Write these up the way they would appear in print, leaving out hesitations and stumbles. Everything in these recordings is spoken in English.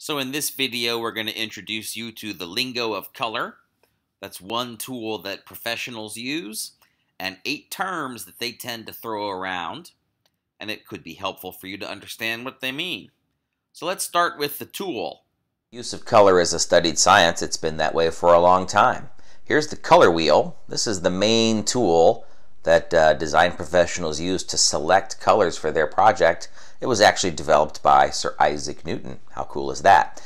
So in this video, we're going to introduce you to the Lingo of Color. That's one tool that professionals use, and 8 terms that they tend to throw around, and it could be helpful for you to understand what they mean. So let's start with the tool. Use of color is a studied science. It's been that way for a long time. Here's the color wheel. This is the main tool that design professionals use to select colors for their project. It was actually developed by Sir Isaac Newton. How cool is that?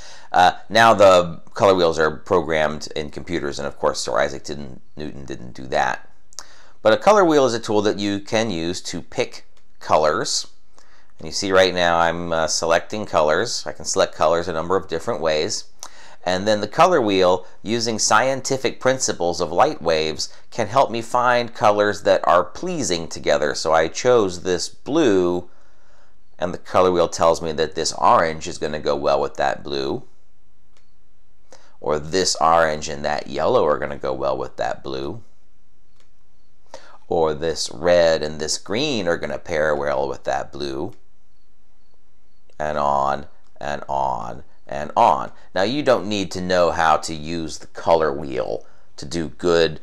Now the color wheels are programmed in computers, and of course Sir Isaac Newton didn't do that. But a color wheel is a tool that you can use to pick colors. And you see right now I'm selecting colors. I can select colors a number of different ways. And then the color wheel, using scientific principles of light waves, can help me find colors that are pleasing together. So I chose this blue, and the color wheel tells me that this orange is going to go well with that blue. Or this orange and that yellow are going to go well with that blue. Or this red and this green are going to pair well with that blue. And on and on and on. Now you don't need to know how to use the color wheel to do good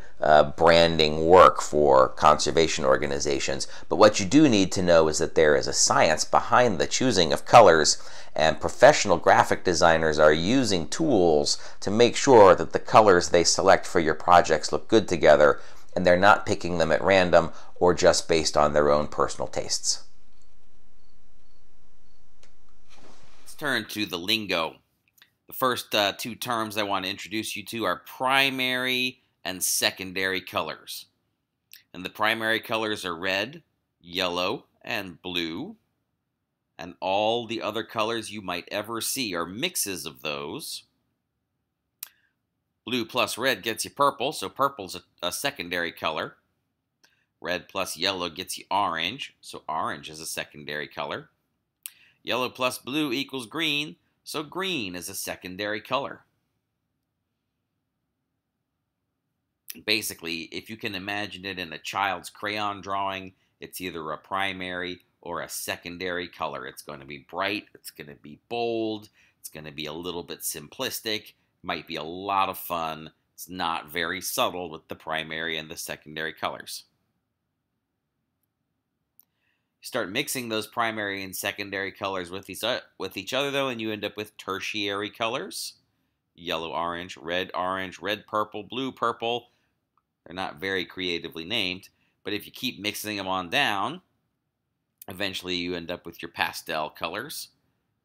branding work for conservation organizations, but what you do need to know is that there is a science behind the choosing of colors, and professional graphic designers are using tools to make sure that the colors they select for your projects look good together, and they're not picking them at random or just based on their own personal tastes. Turn to the lingo. The first 2 terms I want to introduce you to are primary and secondary colors. And the primary colors are red, yellow, and blue. And all the other colors you might ever see are mixes of those. Blue plus red gets you purple, so purple's a secondary color. Red plus yellow gets you orange, so orange is a secondary color. Yellow plus blue equals green, so green is a secondary color. Basically, if you can imagine it in a child's crayon drawing, it's either a primary or a secondary color. It's going to be bright, it's going to be bold, it's going to be a little bit simplistic, might be a lot of fun. It's not very subtle with the primary and the secondary colors. You start mixing those primary and secondary colors with each other, though, and you end up with tertiary colors. Yellow, orange, red, purple, blue, purple. They're not very creatively named, but if you keep mixing them on down, eventually you end up with your pastel colors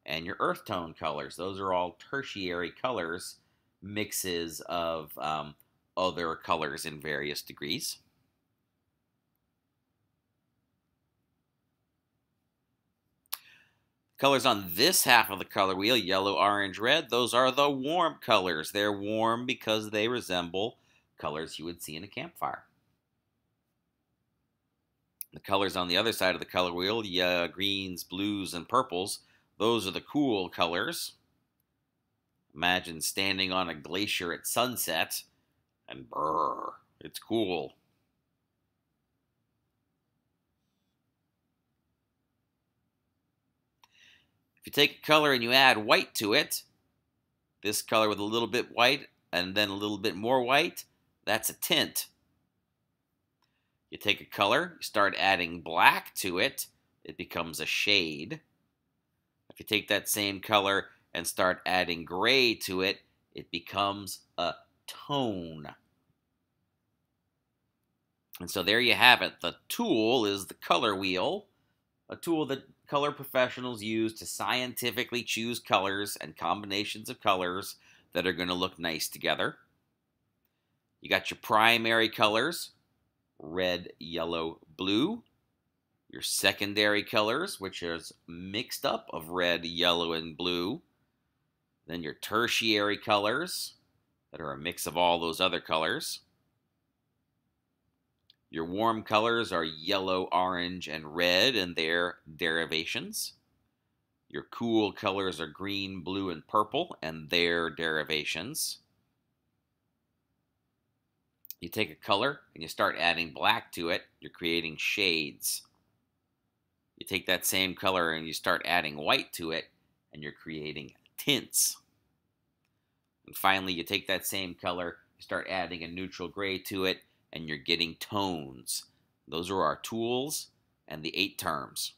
and your earth tone colors. Those are all tertiary colors, mixes of other colors in various degrees. Colors on this half of the color wheel, yellow, orange, red, those are the warm colors. They're warm because they resemble colors you would see in a campfire. The colors on the other side of the color wheel, greens, blues, and purples, those are the cool colors. Imagine standing on a glacier at sunset, and brrr, it's cool. If you take a color and you add white to it, this color with a little bit white and then a little bit more white, that's a tint. You take a color, you start adding black to it, it becomes a shade. If you take that same color and start adding gray to it, it becomes a tone. And so there you have it. The tool is the color wheel, a tool that color professionals use to scientifically choose colors and combinations of colors that are going to look nice together. You got your primary colors, red, yellow, blue. Your secondary colors, which is mixed up of red, yellow, and blue. Then your tertiary colors, that are a mix of all those other colors. Your warm colors are yellow, orange, and red and their derivations. Your cool colors are green, blue, and purple and their derivations. You take a color and you start adding black to it, you're creating shades. You take that same color and you start adding white to it, and you're creating tints. And finally, you take that same color, you start adding a neutral gray to it, and you're getting tones. Those are our tools and the 8 terms.